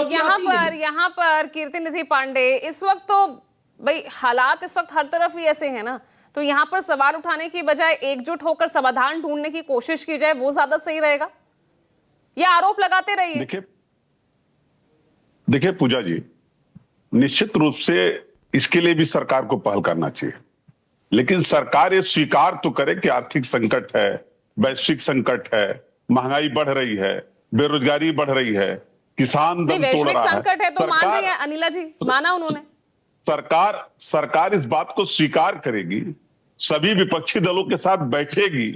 यहाँ पर कीर्ति निधि पांडे, इस वक्त तो भाई हालात इस वक्त हर तरफ ही ऐसे हैं ना, तो यहाँ पर सवाल उठाने की बजाय एकजुट होकर समाधान ढूंढने की कोशिश की जाए, वो ज्यादा सही रहेगा, या आरोप लगाते रहिए? देखिए पूजा जी, निश्चित रूप से इसके लिए भी सरकार को पहल करना चाहिए, लेकिन सरकार ये स्वीकार तो करे कि आर्थिक संकट है, वैश्विक संकट है, महंगाई बढ़ रही है, बेरोजगारी बढ़ रही है, किसान दम तोड़ रहा है। वैश्विक संकट है तो मान रही है अनिला जी, माना उन्होंने। सरकार इस बात को स्वीकार करेगी, सभी विपक्षी दलों के साथ बैठेगी,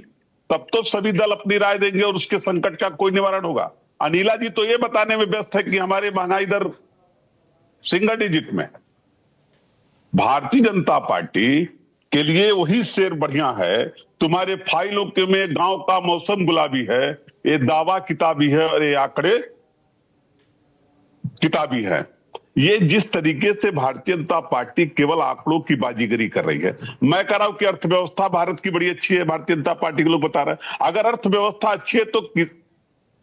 तब तो सभी दल अपनी राय देंगे और उसके संकट का कोई निवारण होगा। अनिला जी तो ये बताने में व्यस्त है कि हमारे महंगाई दर सिंगल डिजिट में है। भारतीय जनता पार्टी के लिए वही शेर बढ़िया है, तुम्हारे फाइलों के में गांव का मौसम गुलाबी है, ये दावा किताबी है और ये आंकड़े किताबी है। ये जिस तरीके से भारतीय जनता पार्टी केवल आंकड़ों की बाजीगरी कर रही है। मैं कह रहा हूं कि अर्थव्यवस्था भारत की बड़ी अच्छी है, भारतीय जनता पार्टी के लोग बता रहे हैं। अगर अर्थव्यवस्था अच्छी है तो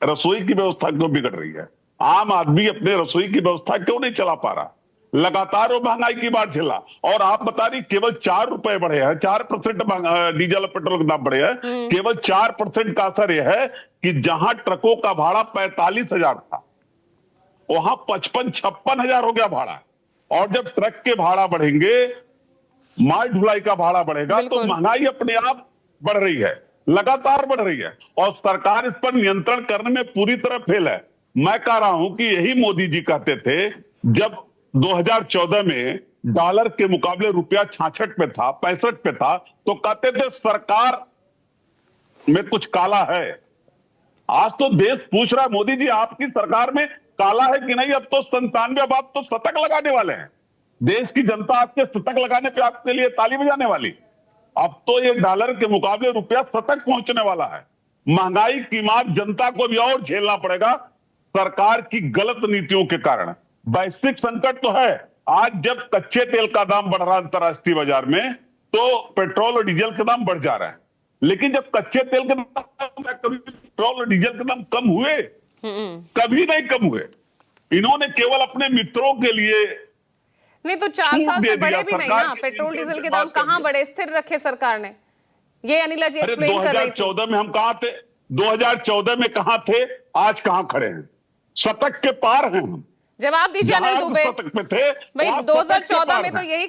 रसोई की व्यवस्था क्यों बिगड़ रही है? आम आदमी अपने रसोई की व्यवस्था क्यों नहीं चला पा रहा? लगातार वो महंगाई की बात झेला, और आप बता रही केवल 4 रुपए बढ़े हैं, 4% डीजल और पेट्रोल के दाम बढ़े हैं। केवल 4% का असर यह है कि जहां ट्रकों का भाड़ा 45,000 था, वहां 55-56 हजार हो गया भाड़ा। और जब ट्रक के भाड़ा बढ़ेंगे, माल ढुलाई का भाड़ा बढ़ेगा, तो महंगाई अपने आप बढ़ रही है, लगातार बढ़ रही है, और सरकार इस पर नियंत्रण करने में पूरी तरह फेल है। मैं कह रहा हूं कि यही मोदी जी कहते थे जब 2014 में डॉलर के मुकाबले रुपया 66 पे था, 65 पे था, तो कहते थे सरकार में कुछ काला है। आज तो देश पूछ रहा है, मोदी जी आपकी सरकार में काला है कि नहीं? अब तो 97, अब आप तो शतक लगाने वाले हैं। देश की जनता आपके शतक लगाने पे आपके लिए ताली बजाने वाली। अब तो ये डॉलर के मुकाबले रुपया शतक पहुंचने वाला है। महंगाई की मार जनता को भी और झेलना पड़ेगा सरकार की गलत नीतियों के कारण। वैश्विक संकट तो है, आज जब कच्चे तेल का दाम बढ़ रहा है अंतरराष्ट्रीय बाजार में, तो पेट्रोल और डीजल के दाम बढ़ जा रहे हैं। लेकिन जब कच्चे तेल के दाम, कभी पेट्रोल और डीजल के दाम कम हुए? कभी नहीं कम हुए। इन्होंने केवल अपने मित्रों के लिए नहीं, तो 4 साल से बढ़े भी नहीं ना, पेट्रोल डीजल के दाम कहां बढ़े, स्थिर रखे सरकार ने। ये अनिला जी एक्सप्लेन कर रही थी। 2014 में हम कहां थे? 2014 में कहां थे? आज कहां खड़े हैं? शतक के पार हैं हम। जवाब दीजिए अनिल दुबे। शतक पे थे, भाई 2014 में तो यही